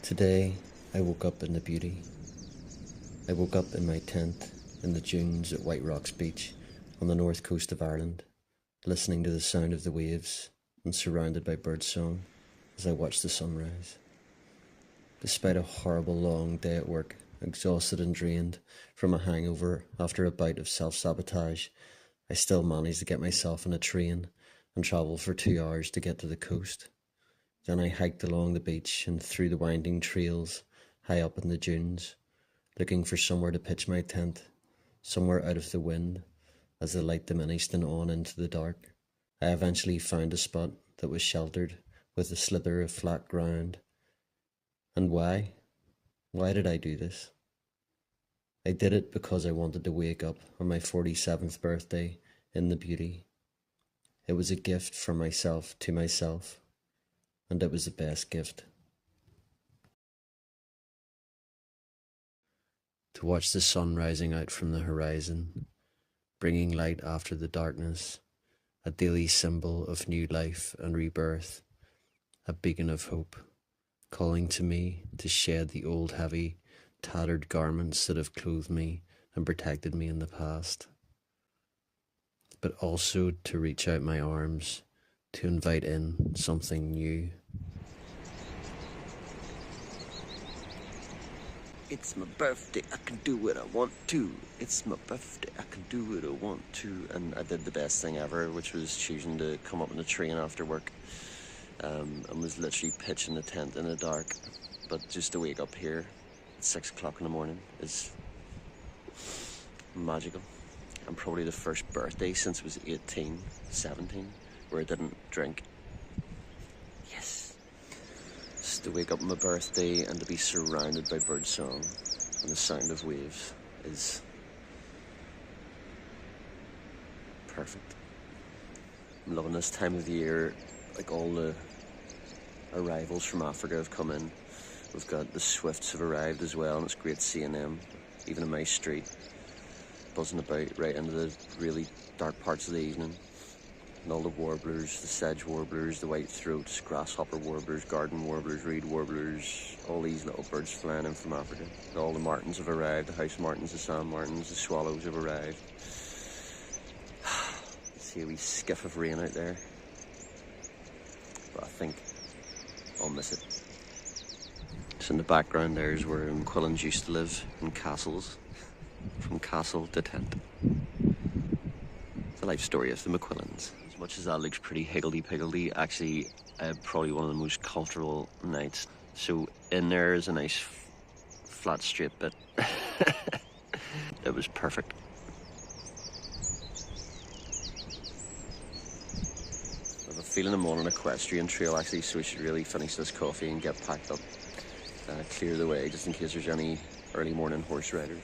Today, I woke up in the beauty. I woke up in my tent in the dunes at Whiterocks Beach on the north coast of Ireland, listening to the sound of the waves and surrounded by birdsong as I watched the sunrise. Despite a horrible long day at work, exhausted and drained from a hangover after a bout of self-sabotage, I still managed to get myself on a train and travel for 2 hours to get to the coast. Then I hiked along the beach and through the winding trails high up in the dunes, looking for somewhere to pitch my tent, somewhere out of the wind, as the light diminished and on into the dark. I eventually found a spot that was sheltered with a slither of flat ground. And why? Why did I do this? I did it because I wanted to wake up on my 47th birthday in the beauty. It was a gift from myself to myself, and it was the best gift. To watch the sun rising out from the horizon, bringing light after the darkness, a daily symbol of new life and rebirth, a beacon of hope, calling to me to shed the old heavy, tattered garments that have clothed me and protected me in the past, but also to reach out my arms to invite in something new. It's my birthday, I can do what I want to. It's my birthday, I can do what I want to. And I did the best thing ever, which was choosing to come up on the train after work. And was literally pitching the tent in the dark. But just to wake up here at 6 o'clock in the morning is magical. And probably the first birthday since I was 18, 17, where I didn't drink. Yes. Just to wake up on my birthday and to be surrounded by birdsong and the sound of waves is perfect. I'm loving this time of the year. Like, all the arrivals from Africa have come in. We've got the swifts have arrived as well, and it's great seeing them, even in my street, buzzing about right into the really dark parts of the evening. And all the warblers, the sedge warblers, the white throats, grasshopper warblers, garden warblers, reed warblers, all these little birds flying in from Africa. And all the martins have arrived, the house martins, the sand martins, the swallows have arrived. See a wee skiff of rain out there. But I think I'll miss it. So in the background there is where McQuillans used to live, in castles. From castle to tent. The life story of the McQuillans. As much as that looks pretty higgledy-piggledy, actually probably one of the most comfortable nights. So in there is a nice flat straight bit. It was perfect. I have a feeling I'm on an equestrian trail actually, so we should really finish this coffee and get packed up. Clear the way just in case there's any early morning horse riders.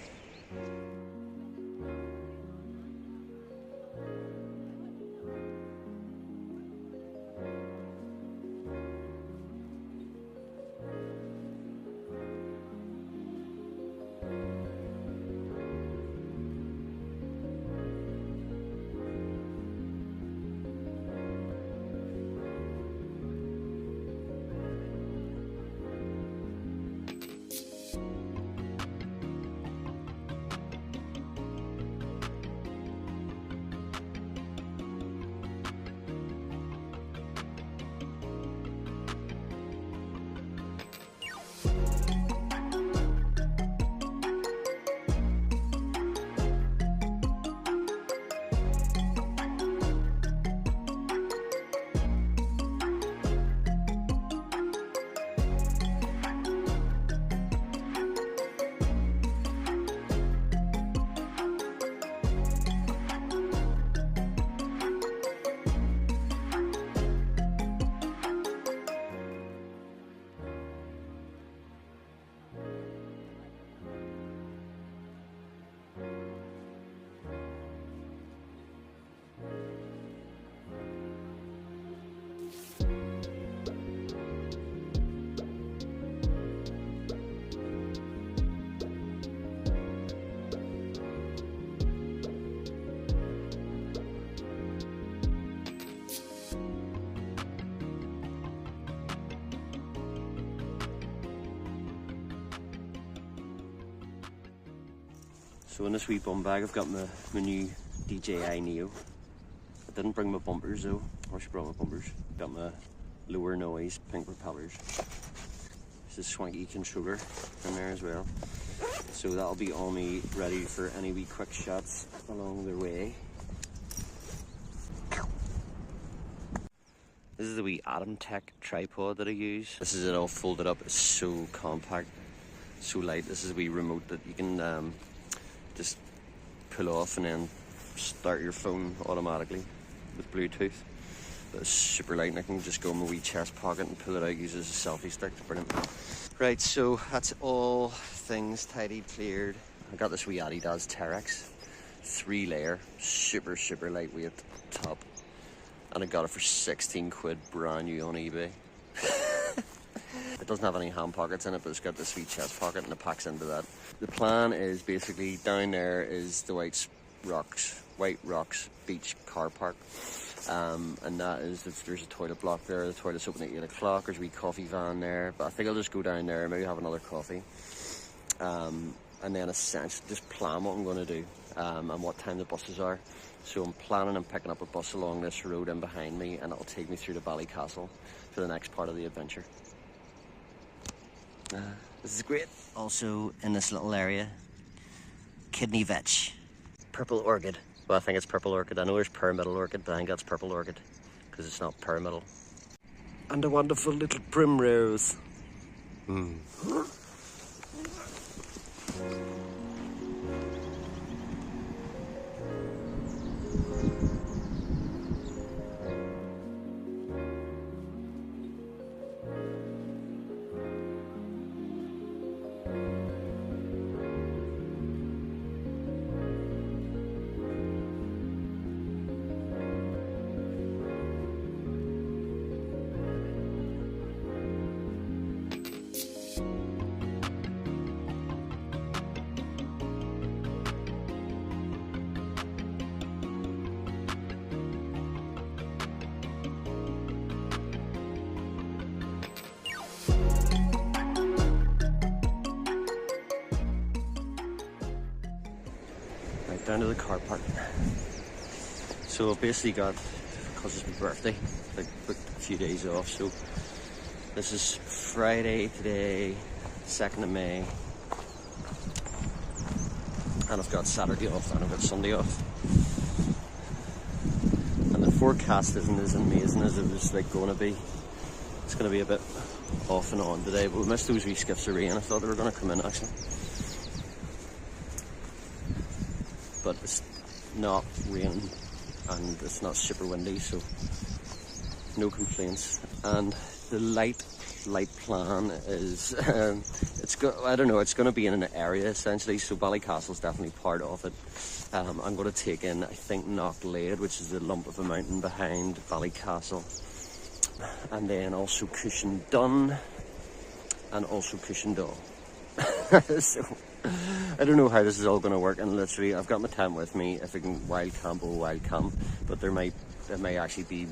So in this wee bum bag I've got my new DJI Neo. I didn't bring my bumpers though. I should bring my bumpers. Got my lower noise pink propellers. There's a swanky controller in there as well. So that'll be on me ready for any wee quick shots along the way. This is the wee Atom Tech tripod that I use. This is it all folded up. It's so compact, so light. This is a wee remote that you can just pull off and then start your phone automatically with Bluetooth. But it's super light, and I can just go in my wee chest pocket and pull it out, use it as a selfie stick. Brilliant. Right, so that's all things tidied, cleared. I got this wee Adidas Terex, 3-layer, super lightweight top. And I got it for 16 quid brand new on eBay. It doesn't have any hand pockets in it, but it's got this sweet chest pocket and it packs into that. The plan is basically down there is the Whiterocks Beach car park. And that is, there's a toilet block there. The toilet's open at 8 o'clock. There's a wee coffee van there. But I think I'll just go down there, maybe have another coffee. And then essentially just plan what I'm going to do and what time the buses are. So I'm planning on picking up a bus along this road in behind me, and it'll take me through to Ballycastle for the next part of the adventure. This is great. Also in this little area, kidney vetch, purple orchid. Well, I think it's purple orchid. I know there's pyramidal orchid, but I think that's purple orchid because it's not pyramidal. And a wonderful little primrose. Down to the car park. So I've basically got, because it's my birthday, I booked a few days off. So this is Friday today, 2nd of May. And I've got Saturday off and I've got Sunday off. And the forecast isn't as amazing as it was going to be. It's going to be a bit off and on today, but we missed those wee skips of rain. I thought they were going to come in actually. But it's not raining and it's not super windy, so no complaints. And the light plan is it's going to be in an area essentially, so Ballycastle's definitely part of it. I'm going to take in, I think, Knocklayd, which is the lump of a mountain behind Ballycastle, and then also Cushendun and also Cushendall. So I don't know how this is all going to work, and literally I've got my tent with me. If I can wild camp, but it may actually be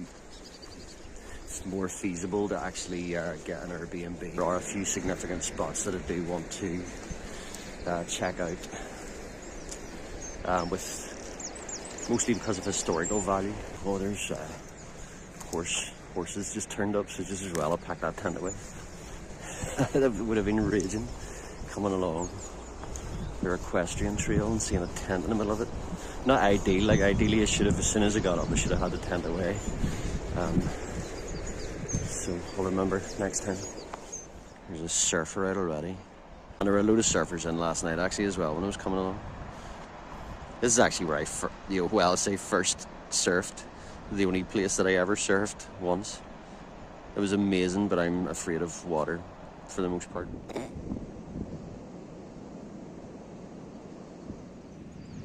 more feasible to actually get an Airbnb. There are a few significant spots that I do want to check out, with mostly because of historical value. Oh, there's horses just turned up, so just as well I packed that tent away. That would have been raging coming along their equestrian trail and seeing a tent in the middle of it. Not ideal, like ideally I should have, as soon as I got up, I should have had the tent away. So I'll remember next time. There's a surfer out already. And there were a load of surfers in last night actually as well when I was coming along. This is actually where I first surfed. The only place that I ever surfed once. It was amazing, but I'm afraid of water for the most part.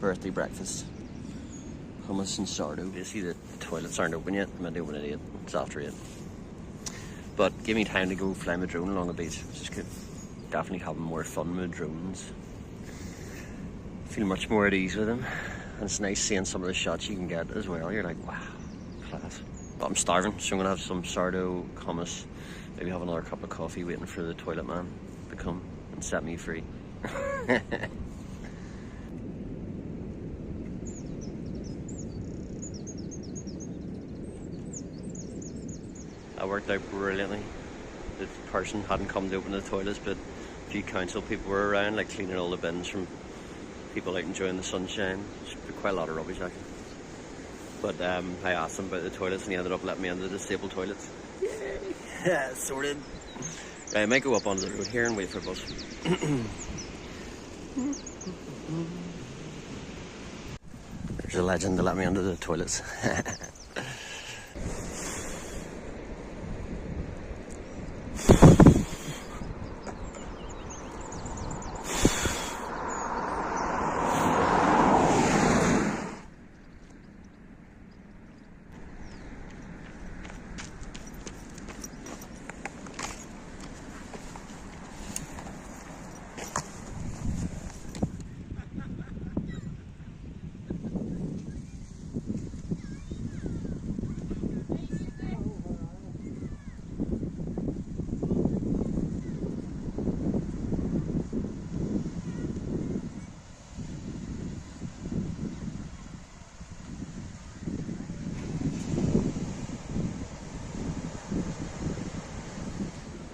Birthday breakfast. Hummus and sourdough. Basically the toilets aren't open yet. I'm meant to open at 8. It's after 8. But give me time to go fly my drone along the beach, which is good. Definitely having more fun with drones. Feel much more at ease with them. And it's nice seeing some of the shots you can get as well. You're like, wow, class. But I'm starving, so I'm gonna have some sourdough, hummus, maybe have another cup of coffee waiting for the toilet man to come and set me free. worked out brilliantly. The person hadn't come to open the toilets, but a few council people were around, like cleaning all the bins from people out enjoying the sunshine. There's quite a lot of rubbish actually. But I asked him about the toilets and he ended up letting me into the disabled toilets. Yay! Yeah, sorted. Right, I might go up onto the road here and wait for a bus. There's a legend to let me into the toilets.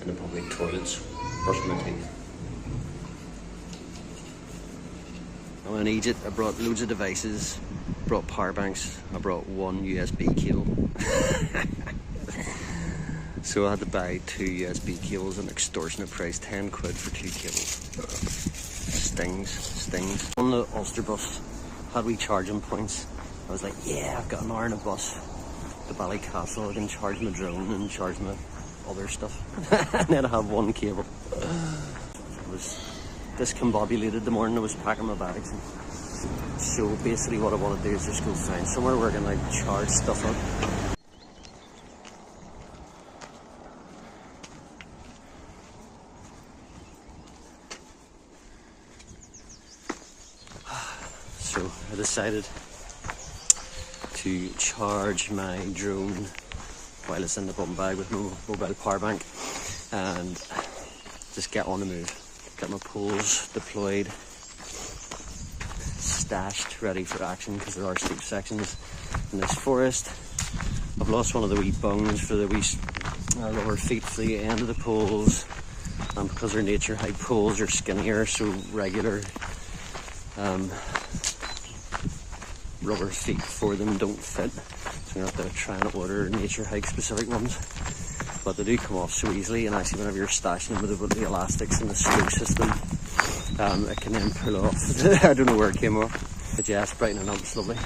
In the public toilets, brushing my teeth. I'm in Egypt. I brought loads of devices, brought power banks, I brought one USB cable. So I had to buy 2 USB cables at an extortionate price, 10 quid for 2 cables. Stings. On the Ulster bus, had we charging points. I was like, yeah, I've got an hour in a bus to Ballycastle. I can charge my drone and charge my other stuff. And then I have 1 cable. I was discombobulated the morning I was packing my bags. So basically what I want to do is just go find somewhere where I can like charge stuff up. So I decided to charge my drone while it's in the bum bag with my mobile power bank and just get on the move. Get my poles deployed, stashed, ready for action because there are steep sections in this forest. I've lost one of the wee bungs for the wee lower feet for the end of the poles, and because they're nature height poles, are skinnier, so regular rubber feet for them don't fit. So I'm going to have to try and order nature hike specific ones. But they do come off so easily, and actually whenever you're stashing them with the elastics and the screw system, it can then pull off. I don't know where it came off. But yeah, it's brightening up, it's lovely.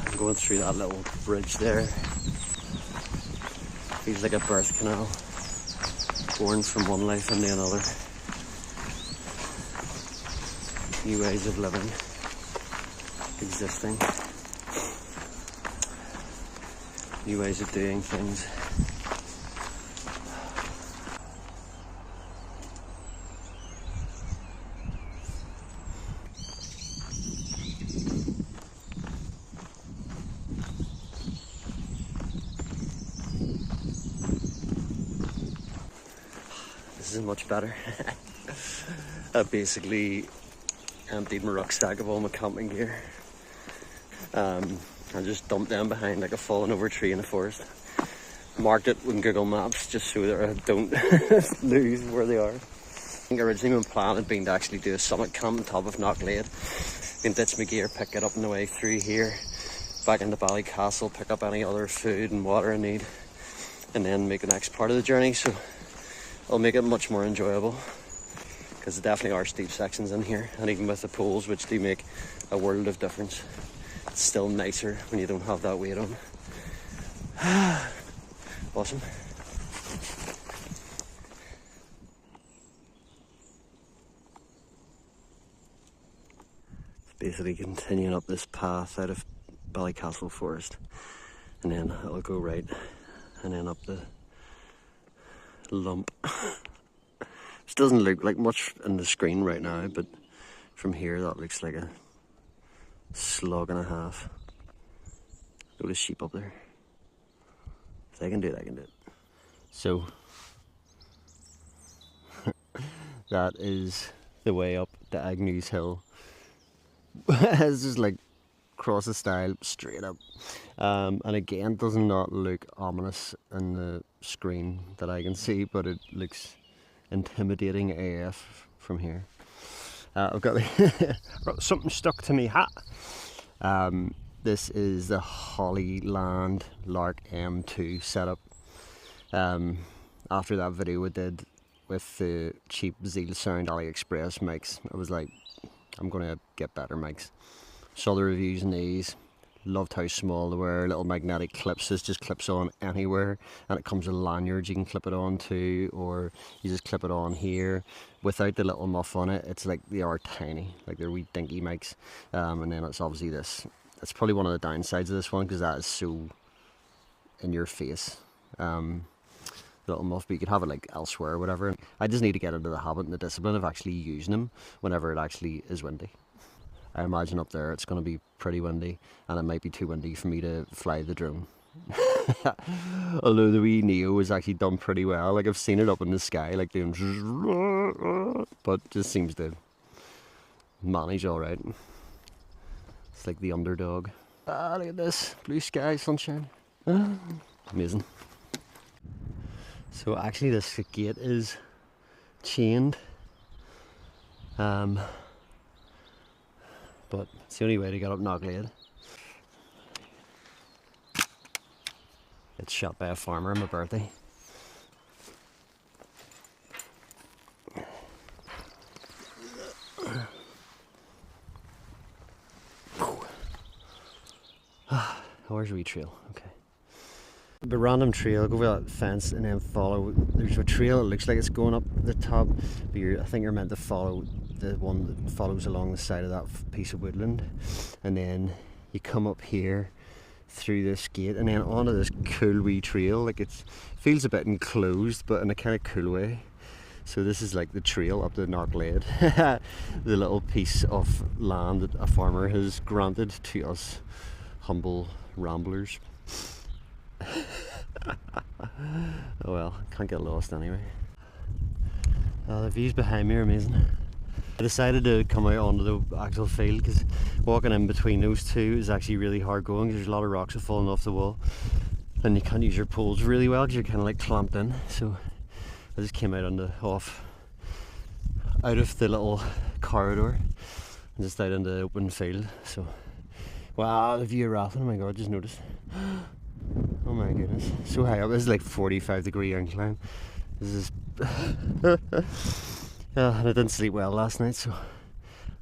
I'm going through that little bridge there. Feels like a birth canal, born from one life into another. New ways of living, existing. New ways of doing things. This is much better. I basically emptied my rucksack of all my camping gear. I just dumped them behind like a fallen over tree in the forest. Marked it with Google Maps just so that I don't lose where they are. I think originally my plan had been to actually do a summit camp on top of Knocklayd. Then ditch my gear, pick it up on the way through here, back into Ballycastle, pick up any other food and water I need, and then make the next part of the journey. So it'll make it much more enjoyable, because there definitely are steep sections in here, and even with the poles, which do make a world of difference, it's still nicer when you don't have that weight on. Awesome. It's basically continuing up this path out of Ballycastle Forest, and then it'll go right, and then up the lump. This doesn't look like much in the screen right now, but from here that looks like a slug and a half. Load of sheep up there. If they can do it, I can do it. So that is the way up the Agnews Hill. It's just like cross the stile straight up. And again, does not look ominous in the screen that I can see, but it looks intimidating AF from here. I've got something stuck to me hat. This is the Hollyland Lark M2 setup. After that video we did with the cheap Zeal Sound AliExpress mics, I was like, I'm gonna get better mics. Saw the reviews on these, loved how small they were, little magnetic clips. This just clips on anywhere, and it comes with lanyards you can clip it on to, or you just clip it on here without the little muff on it. It's like they are tiny, like they're wee dinky mics. And then it's obviously this. It's probably one of the downsides of this one, because that is so in your face. Little muff, but you could have it like elsewhere or whatever. I just need to get into the habit and the discipline of actually using them whenever it actually is windy. I imagine up there it's going to be pretty windy, and it might be too windy for me to fly the drone. Although the wee Neo is actually done pretty well. Like, I've seen it up in the sky, like doing, but just seems to manage all right. It's like the underdog. Ah, look at this blue sky, sunshine. Amazing. So actually this gate is chained, but it's the only way to get up Knocklayd. It's shot by a farmer on my birthday. Where's the wee trail? Okay. A random trail, go over that fence and then follow. There's a trail, it looks like it's going up the top, but I think you're meant to follow the one that follows along the side of that piece of woodland, and then you come up here through this gate and then onto this cool wee trail. Like, it feels a bit enclosed, but in a kind of cool way. So this is like the trail up to Knocklayd, the little piece of land that a farmer has granted to us humble ramblers. Oh well, can't get lost anyway. The views behind me are amazing. I decided to come out onto the actual field because walking in between those two is actually really hard going, because there's a lot of rocks that falling off the wall and you can't use your poles really well because you're kind of like clamped in. So I just came out on the out of the little corridor and just out into the open field. So wow, the view of Rathlin, oh my god, just noticed. Oh my goodness, so high up. This is like 45-degree incline. This is and I didn't sleep well last night, so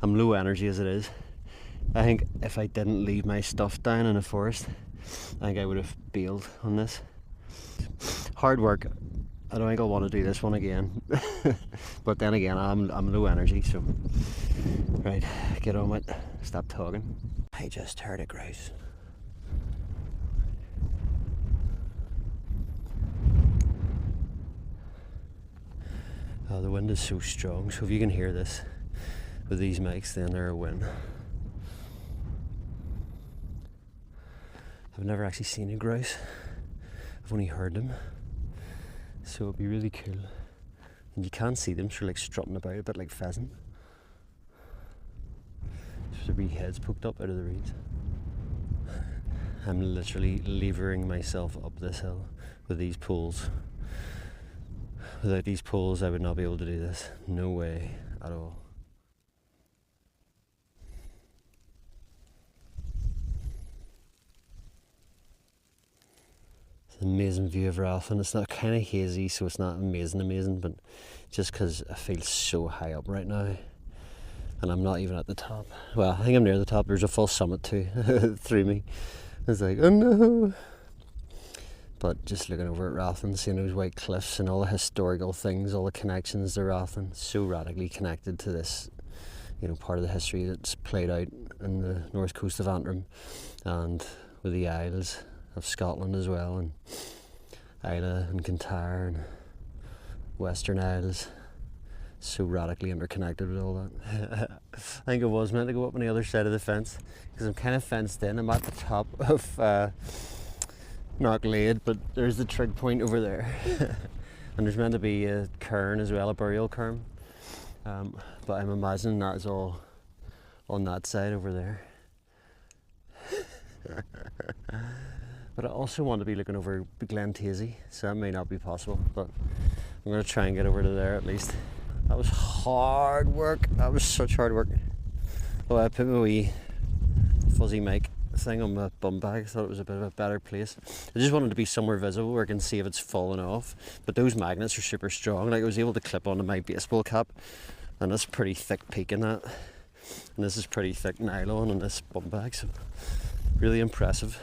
I'm low energy as it is. I think if I didn't leave my stuff down in the forest, I think I would have bailed on this. Hard work. I don't think I'll want to do this one again. But then again, I'm low energy, so right, get on with it. Stop talking. I just heard a grouse. Oh, the wind is so strong, so if you can hear this with these mics, then they're a win. I've never actually seen a grouse. I've only heard them. So it'd be really cool. And you can't see them, so they're like strutting about a bit like pheasant. There's their wee heads poked up out of the reeds. I'm literally levering myself up this hill with these poles. Without these poles I would not be able to do this. No way at all. It's an amazing view of Rathlin. It's not kind of hazy, so it's not amazing, but just because I feel so high up right now. And I'm not even at the top. Well, I think I'm near the top. There's a full summit too through me. It's like, oh no. But just looking over at Rathlin, seeing those white cliffs and all the historical things, all the connections to Rathlin, so radically connected to this, you know, part of the history that's played out in the north coast of Antrim and with the Isles of Scotland as well, and Islay and Kintyre and Western Isles, so radically interconnected with all that. I think I was meant to go up on the other side of the fence because I'm kind of fenced in. I'm at the top of Knocklayd, but there's the trig point over there. And there's meant to be a cairn as well, a burial cairn, but I'm imagining that is all on that side over there. But I also want to be looking over Glen Tasey, so that may not be possible, but I'm going to try and get over to there at least. That was hard work. That was such hard work. Oh, I put my wee fuzzy mic thing on my bum bag. I thought it was a bit of a better place. I just wanted to be somewhere visible where I can see if it's fallen off. But those magnets are super strong. Like, I was able to clip onto my baseball cap, and that's pretty thick peak in that. And this is pretty thick nylon on this bum bag, so really impressive.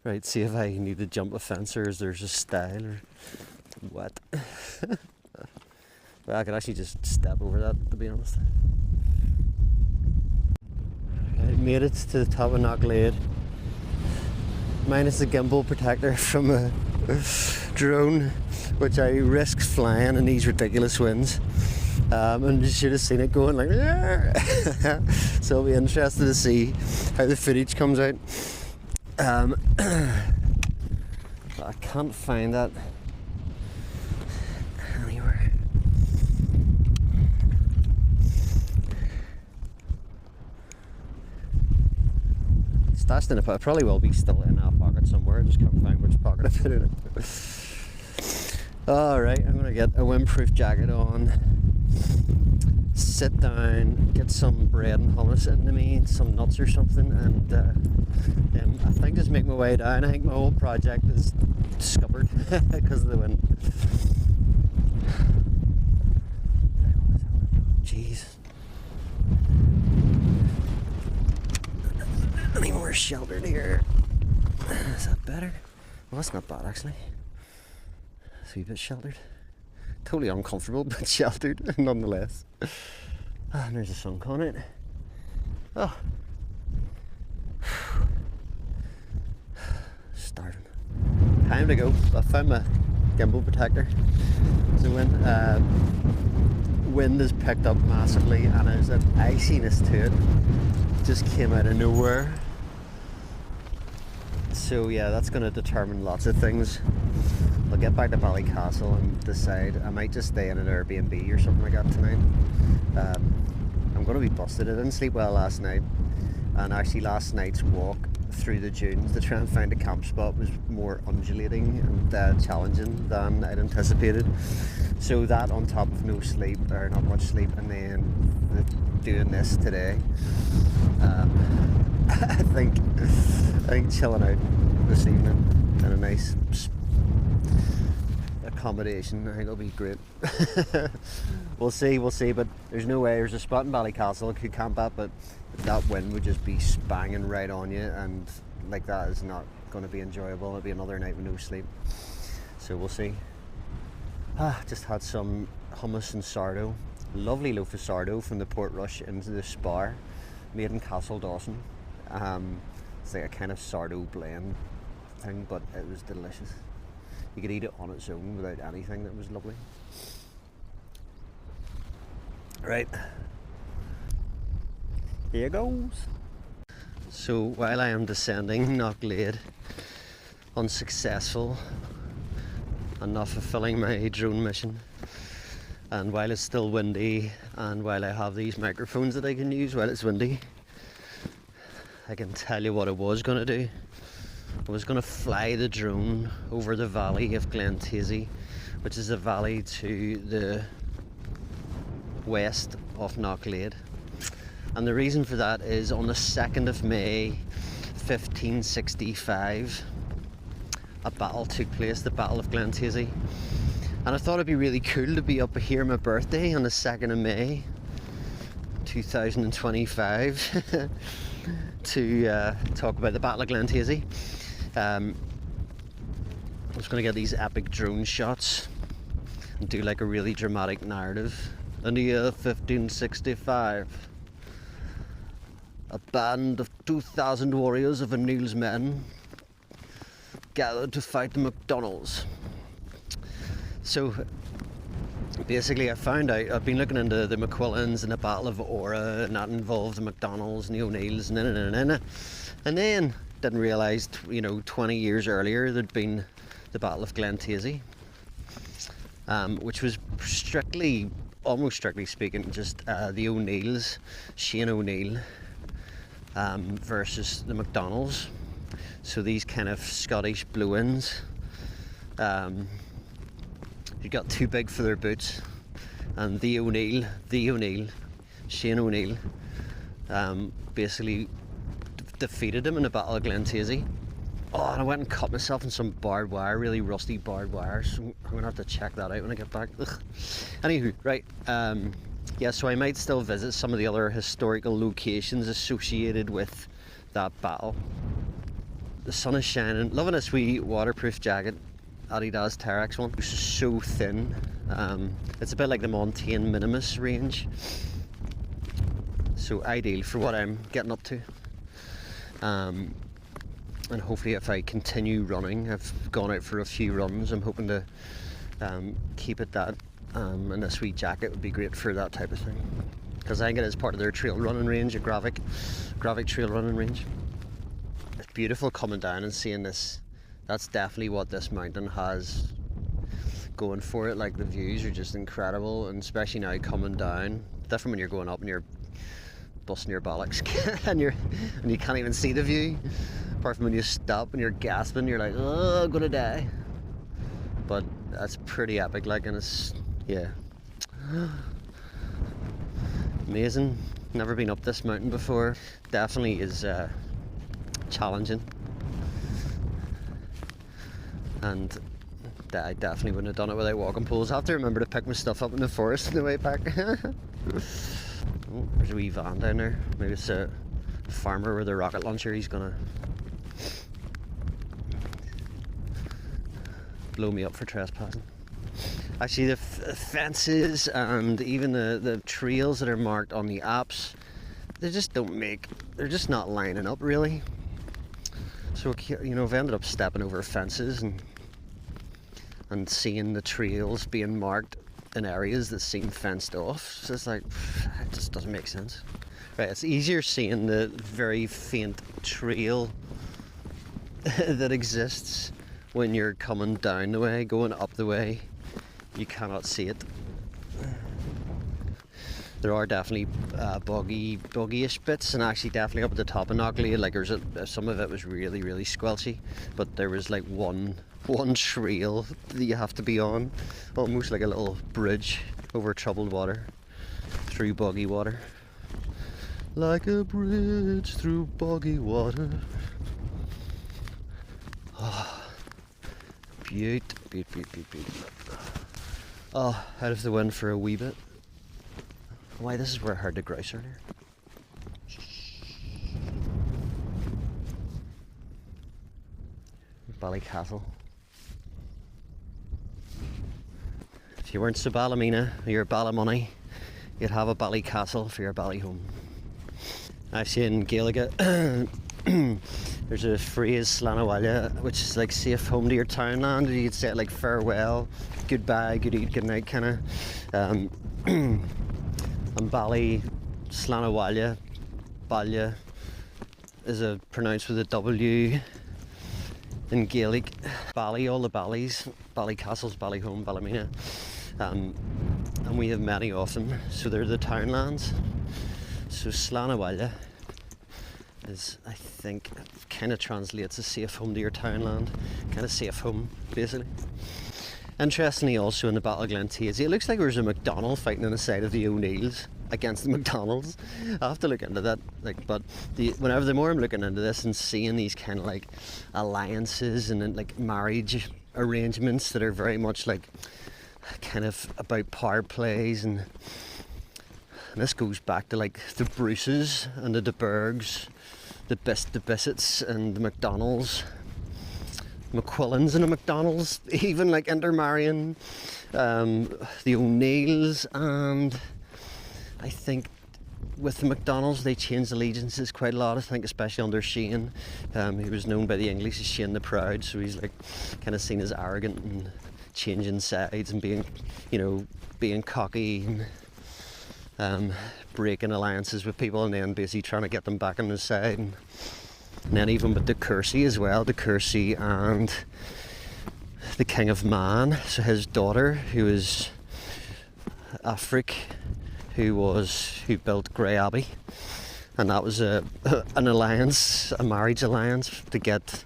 Right, see if I need to jump a fence or is there's a stile or what. Well, I could actually just step over that, to be honest. I made it to the top of Knocklayd, minus the gimbal protector from a drone, which I risked flying in these ridiculous winds. And you should have seen it going like, so I'll be interested to see how the footage comes out. But I can't find that anywhere. Stashed in a pocket. It probably will be still in a pocket somewhere. I just can't find which pocket I put it in. Alright, I'm gonna get a windproof jacket on, sit down, get some bread and hummus into me, some nuts or something, and I think just make my way down. I think my whole project is scuppered because of the wind. Jeez. Any more sheltered here? Is that better? Well, that's not bad actually. It's a wee bit sheltered. Totally uncomfortable, but sheltered nonetheless. Ah, and there's the sun coming out. Oh. Starving. Time to go. I found my gimbal protector. So wind has picked up massively and there's an iciness to it. Just came out of nowhere. So yeah, that's going to determine lots of things. I'll get back to Ballycastle and decide. I might just stay in an Airbnb or something like that tonight. I'm going to be busted. I didn't sleep well last night, and actually last night's walk through the dunes to try and find a camp spot was more undulating and challenging than I'd anticipated. So that on top of no sleep, or not much sleep, and then doing this today, I think chilling out this evening in a nice accommodation, I think it'll be great. We'll see, but there's no way. There's a spot in Ballycastle I could camp at, but that wind would just be spanging right on you, and like that is not going to be enjoyable. It'll be another night with no sleep, so we'll see. Just had some hummus and sourdough, lovely loaf of sourdough from the Portrush into the Spar, made in Castle Dawson. It's like a kind of sourdough blend thing, but it was delicious. You could eat it on its own without anything. That was lovely. Right, here goes. So while I am descending Knocklayd, unsuccessful and not fulfilling my drone mission, and while it's still windy, and while I have these microphones that I can use while it's windy, I can tell you what I was going to do. I was going to fly the drone over the valley of Glen Tasey, which is a valley to the west of Knocklayd. And the reason for that is on the 2nd of May 1565 a battle took place, the Battle of Glen Tasey, and I thought it'd be really cool to be up here on my birthday on the 2nd of May 2025 to talk about the Battle of Glen Tasey. I was going to get these epic drone shots and do like a really dramatic narrative. In the year 1565, a band of 2,000 warriors of O'Neill's men gathered to fight the MacDonalds. So basically I found out, I've been looking into the McQuillans and the Battle of Ora, and that involved the MacDonalds and the O'Neills and then didn't realise, 20 years earlier there'd been the Battle of Glen Tasey, which was almost strictly speaking, just the O'Neills, Shane O'Neill, versus the MacDonalds. So these kind of Scottish blow-ins, you got too big for their boots, and the O'Neill, Shane O'Neill, basically defeated him in a battle of Glentasy. Oh, and I went and cut myself in some barbed wire, really rusty barbed wire, so I'm gonna have to check that out when I get back. Ugh. Anywho, right, yeah, so I might still visit some of the other historical locations associated with that battle. The sun is shining. Loving this wee waterproof jacket, Adidas Terex one. It's so thin. It's a bit like the Montane Minimus range, so ideal for what I'm getting up to. And hopefully if I continue running, I've gone out for a few runs, I'm hoping to keep it that, and this wee jacket would be great for that type of thing, because I think it is part of their trail running range, a graphic trail running range. It's beautiful coming down and seeing this. That's definitely what this mountain has going for it. Like, the views are just incredible, and especially now coming down, different when you're going up and you're busting your bollocks and you can't even see the view, apart from when you stop and you're gasping, you're like, oh, I'm gonna die. But that's pretty epic, like, and it's, yeah, amazing. Never been up this mountain before. Definitely is challenging, and I definitely wouldn't have done it without walking poles. I have to remember to pick my stuff up in the forest on the way back. Oh, there's a wee van down there. Maybe it's a farmer with a rocket launcher. He's gonna blow me up for trespassing. Actually, the fences and even the trails that are marked on the apps, they just don't make, they're just not lining up really. So, you know, I've ended up stepping over fences and seeing the trails being marked in areas that seem fenced off. So it's like, it just doesn't make sense. Right, it's easier seeing the very faint trail that exists when you're coming down the way. Going up the way, you cannot see it. There are definitely boggy-ish bits, and actually definitely up at the top of Knocklayd, like some of it was really, really squelchy, but there was like one trail that you have to be on, almost like a little bridge over troubled water, through boggy water. Like a bridge through boggy water. Oh, beaut. Oh, out of the wind for a wee bit. Why, this is where I heard the grouse earlier. Ballycastle. If you weren't so Ballymena, or you're Ballymoney, you'd have a Ballycastle for your Ballyhome. Actually, in Gaelic, there's a phrase, Slanawalla, which is like safe home to your townland. You'd say it like farewell, goodbye, good eat, good night, kind of. And Bally, Slanawalla, Balya, is pronounced with a W in Gaelic. Bally, all the Ballys, Ballycastles, Ballyhome, Ballymena, and we have many of them, so they're the townlands. So Slanawalla is, I think, kind of translates as safe home to your townland, kind of safe home, basically. Interestingly, also in the Battle of Glentasy, it looks like there was a McDonald fighting on the side of the O'Neills against the McDonalds. I'll have to look into that. Like, but the more I'm looking into this and seeing these kind of like alliances and then like marriage arrangements that are very much like kind of about power plays, and this goes back to like the Bruces and the De Burghs, the Bissets and the McDonalds, McQuillans and the McDonalds, even like intermarrying, the O'Neills, and I think with the McDonalds they changed allegiances quite a lot. I think especially under Shane, he was known by the English as Shane the Proud, so he's like kind of seen as arrogant and changing sides and being, you know, being cocky and breaking alliances with people and then basically trying to get them back on his side. And then even with the Kersey as well, the Kersey and the King of Man, so his daughter, who is Afric, who built Grey Abbey, and that was an alliance, a marriage alliance to get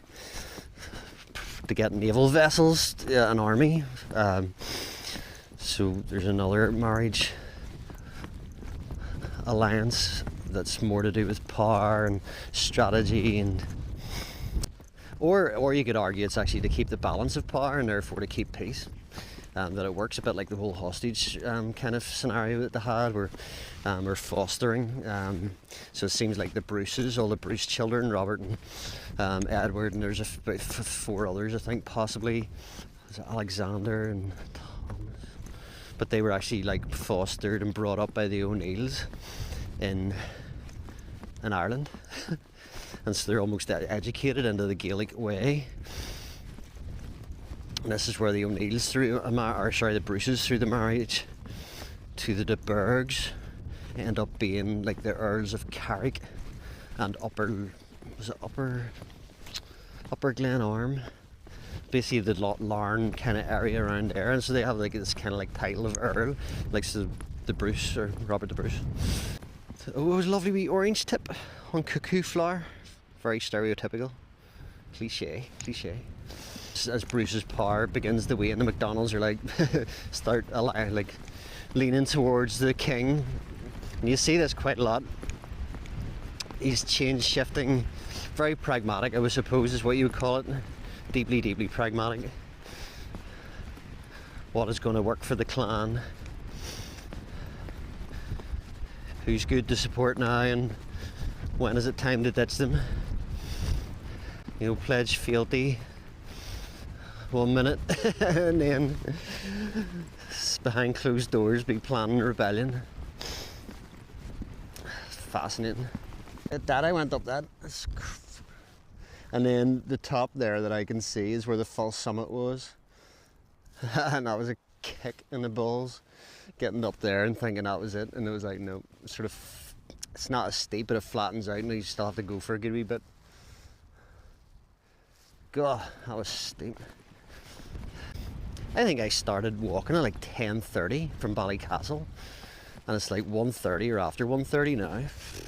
to get naval vessels, an army. So there's another marriage alliance that's more to do with power and strategy, and or you could argue it's actually to keep the balance of power and therefore to keep peace. That it works a bit like the whole hostage kind of scenario that they had, where we're fostering. So it seems like the Bruces, all the Bruce children, Robert and Edward, and there's about 4 others, I think, possibly. There's Alexander and Thomas. But they were actually like fostered and brought up by the O'Neills in Ireland. And so they're almost educated into the Gaelic way. And this is where the O'Neills the Bruces through the marriage to the de Burghs end up being like the Earls of Carrick and Upper Glenarm, basically the Larne kind of area around there, and so they have like this kind of like title of Earl, like so the Bruce or Robert the Bruce. Oh, it was a lovely wee orange tip on cuckoo flower, very stereotypical, cliche. As Bruce's power begins to wane, the McDonald's are like start like leaning towards the king, and you see this quite a lot. He's shifting, very pragmatic, I suppose is what you would call it. Deeply pragmatic. What is going to work for the clan? Who's good to support now, and when is it time to ditch them? You know, pledge fealty 1 minute and then behind closed doors be planning rebellion. Fascinating. That I went up that. And then the top there that I can see is where the false summit was. And that was a kick in the balls, getting up there and thinking that was it. And it was like, no, sort of, it's not as steep, but it flattens out and you still have to go for a good wee bit. God, that was steep. I think I started walking at like 10:30 from Ballycastle, and it's like 1:30 or after 1:30 now.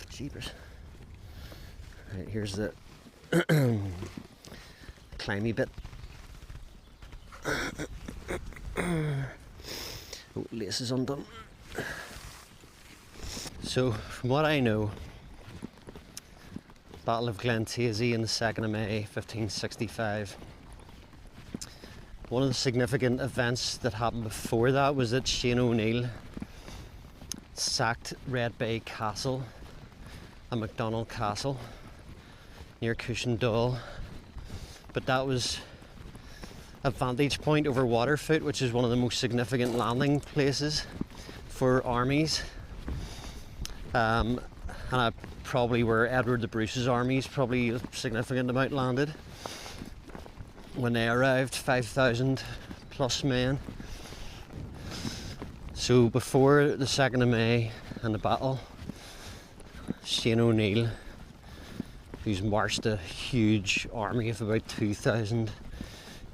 Jeepers. Right, here's the climby bit. Oh, laces undone. So, from what I know, Battle of Glentasy on the 2nd of May 1565. One of the significant events that happened before that was that Shane O'Neill sacked Red Bay Castle and MacDonald Castle near Cushendall. But that was a vantage point over Waterfoot, which is one of the most significant landing places for armies. And probably where Edward the Bruce's armies, probably a significant amount landed when they arrived, 5,000 plus men. So before the 2nd of May and the battle, Shane O'Neill, who's marched a huge army of about 2,000,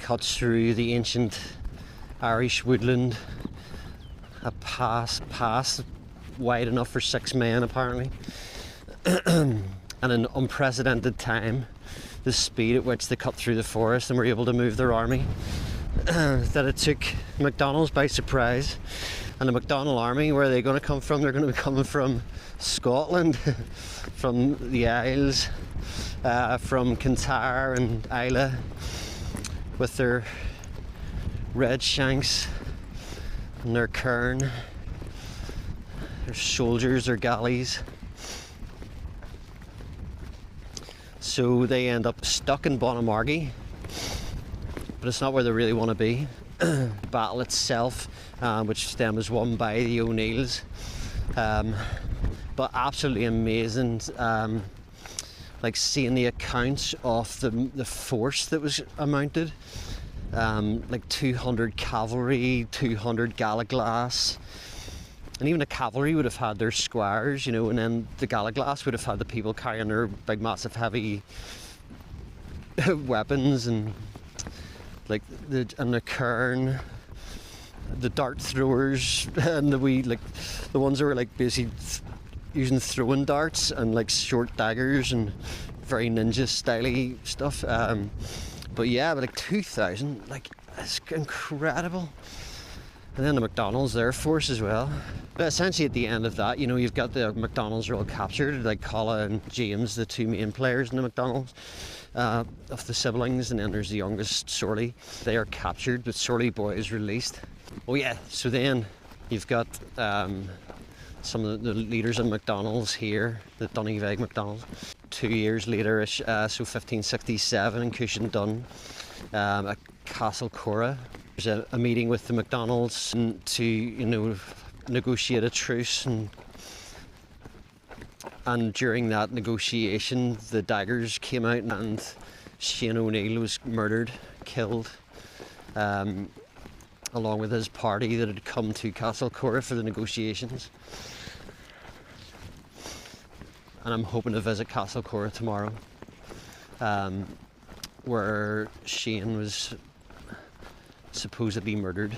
cuts through the ancient Irish woodland, a pass wide enough for 6 men apparently, and in unprecedented time, the speed at which they cut through the forest and were able to move their army, that it took MacDonald's by surprise. And the MacDonald army, where are they going to come from? They're going to be coming from Scotland, from the Isles, from Kintyre and Islay, with their red shanks and their cairn, their soldiers, their galleys. So they end up stuck in Bonamargy, but it's not where they really want to be. Battle itself, which then was won by the O'Neills, but absolutely amazing. Like seeing the accounts of the force that was amounted, like 200 cavalry, 200 Galaglass. And even the cavalry would have had their squires, you know, and then the Galaglass would have had the people carrying their big, massive, heavy weapons, and like the cairn, the dart throwers, and the ones that were like basically using throwing darts and like short daggers and very ninja styly stuff. But yeah, but like 2,000, like it's incredible. And then the McDonald's there for us as well. But essentially at the end of that, you know, you've got the McDonald's are all captured, like Colin and James, the two main players in the McDonald's of the siblings, and then there's the youngest, Sorley. They are captured, but Sorley boy is released. Oh yeah, so then you've got some of the leaders of McDonald's here, the Donegal McDonald's. 2 years later, so 1567 in Cushendun, at Castle Cora. There's a meeting with the McDonald's to, you know, negotiate a truce, and during that negotiation the daggers came out and Shane O'Neill was murdered, killed, along with his party that had come to Castle Cora for the negotiations. And I'm hoping to visit Castle Cora tomorrow, where Shane was supposedly murdered.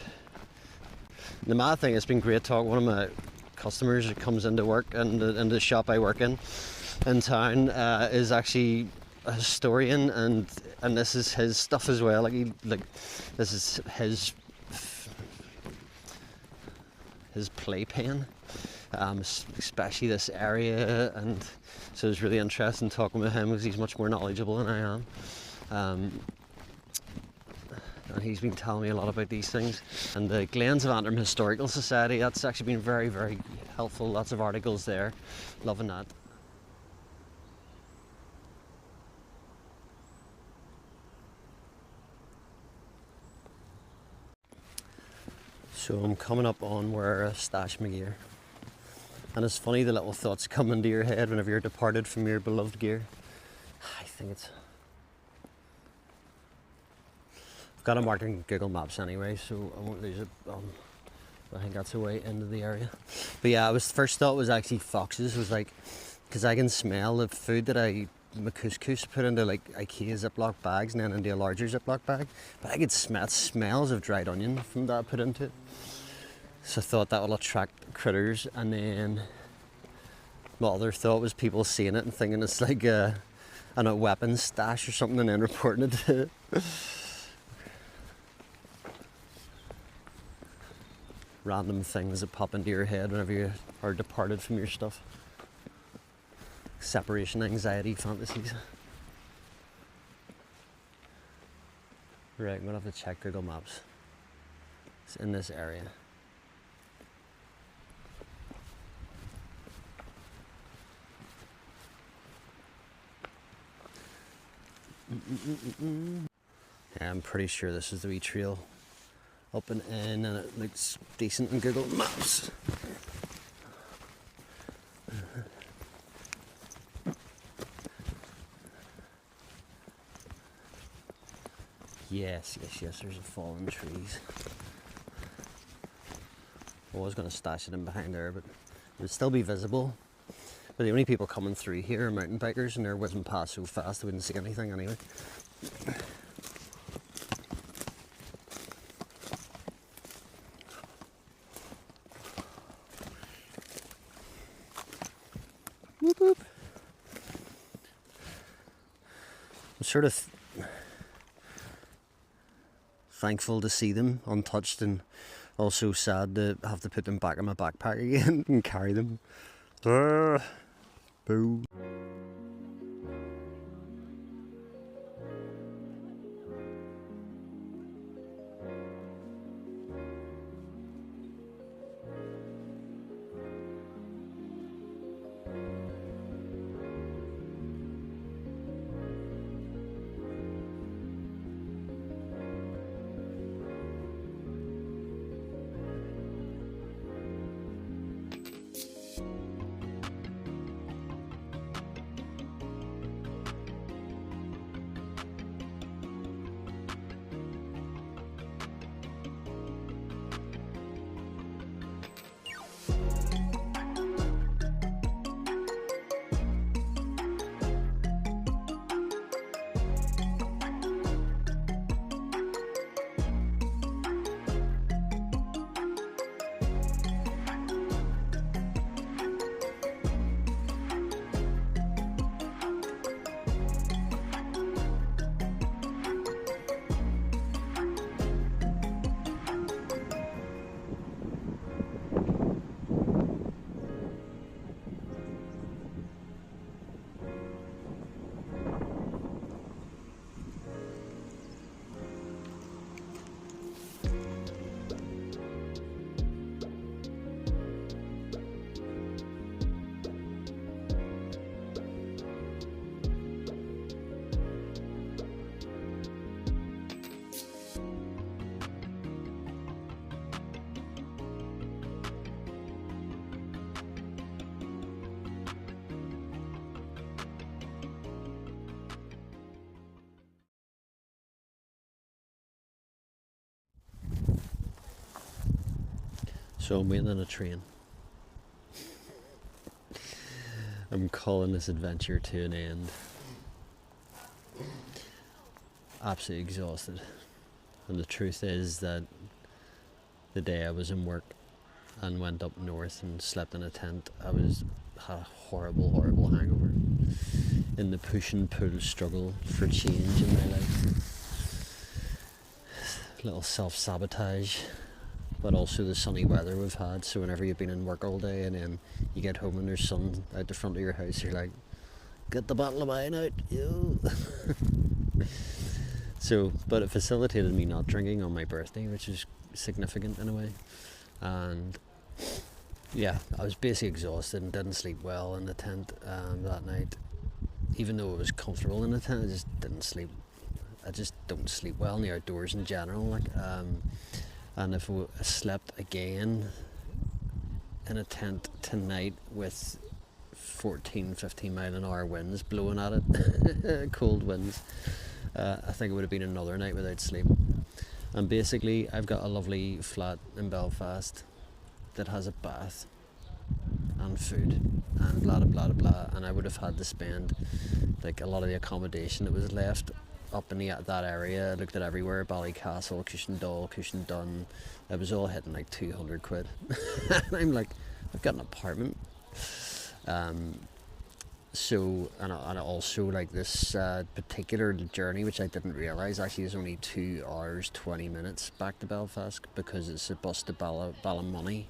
The mad thing, it's been great talk. One of my customers that comes into work and in the shop I work in town is actually a historian, and this is his stuff as well. This is his playpen, especially this area, and so it's really interesting talking with him because he's much more knowledgeable than I am. And he's been telling me a lot about these things. And the Glens of Antrim Historical Society, that's actually been very, very helpful. Lots of articles there. Loving that. So I'm coming up on where I stashed my gear. And it's funny the little thoughts come into your head whenever you're departed from your beloved gear. I think it's... Got it marked in Google Maps anyway, so I won't lose it. I think that's the way into the area. But yeah, first thought was actually foxes. Was like, because I can smell the food that my couscous put into like IKEA Ziploc bags and then into a larger Ziploc bag. But I could smell smells of dried onion from that I put into it. So I thought that will attract critters. And then my other thought was people seeing it and thinking it's like a weapons stash or something, and then reporting it to random things that pop into your head whenever you are departed from your stuff. Separation anxiety fantasies. Right, I'm gonna have to check Google Maps. It's in this area. Yeah, I'm pretty sure this is the wee trail up and in, and it looks decent in Google Maps. Yes, there's a fallen trees. I was going to stash it in behind there, but it would still be visible. But the only people coming through here are mountain bikers, and they're whizzing past so fast they wouldn't see anything anyway. Whoop whoop. I'm sort of thankful to see them untouched, and also sad to have to put them back in my backpack again and carry them. Boo. So I'm waiting on a train. I'm calling this adventure to an end. Absolutely exhausted. And the truth is that the day I was in work and went up north and slept in a tent, had a horrible, horrible hangover. In the push and pull struggle for change in my life. Little self-sabotage, but also the sunny weather we've had. So whenever you've been in work all day and then you get home and there's sun out the front of your house, you're like, get the bottle of wine out, yo. So, but it facilitated me not drinking on my birthday, which is significant in a way. And yeah, I was basically exhausted and didn't sleep well in the tent that night. Even though it was comfortable in the tent, I just didn't sleep. I just don't sleep well in the outdoors in general. And if I slept again in a tent tonight with 14-15 mile an hour winds blowing at it, cold winds, I think it would have been another night without sleep. And basically I've got a lovely flat in Belfast that has a bath and food and blah blah blah blah, and I would have had to spend like a lot of the accommodation that was left up in that area. I looked at everywhere, Ballycastle, Cushendall, Cushendun, it was all hitting like 200 quid. And I'm like, I've got an apartment. So, and also like this particular journey, which I didn't realise actually is only 2 hours 20 minutes back to Belfast, because it's a bus to Ballymoney,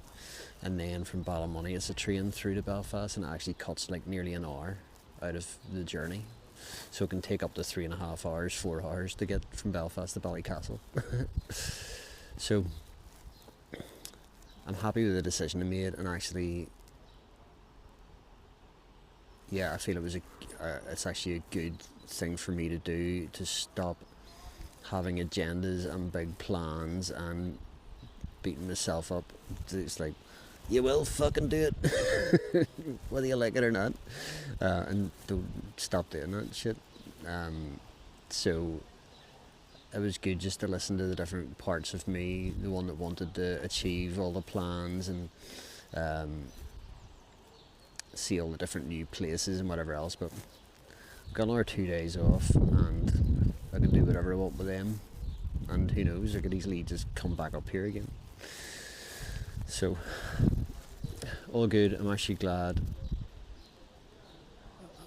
and then from Ballymoney it's a train through to Belfast, and it actually cuts like nearly an hour out of the journey. So it can take up to 3.5 hours, 4 hours to get from Belfast to Ballycastle. So I'm happy with the decision I made, and actually, yeah, I feel it's actually a good thing for me to do, to stop having agendas and big plans and beating myself up. It's like, you will fucking do it, whether you like it or not, and don't stop doing that shit. So it was good just to listen to the different parts of me, the one that wanted to achieve all the plans and see all the different new places and whatever else. But I've got another 2 days off and I can do whatever I want with them, and who knows, I could easily just come back up here again. So all good. I'm actually glad.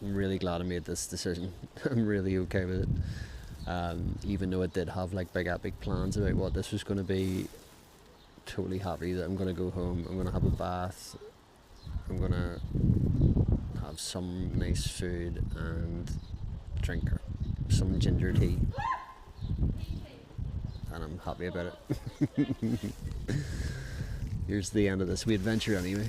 I'm really glad I made this decision. I'm really okay with it. Even though I did have like big epic plans about what this was going to be, totally happy that I'm going to go home, I'm going to have a bath, I'm going to have some nice food and drink some ginger tea, and I'm happy about it. Here's the end of this wee adventure anyway.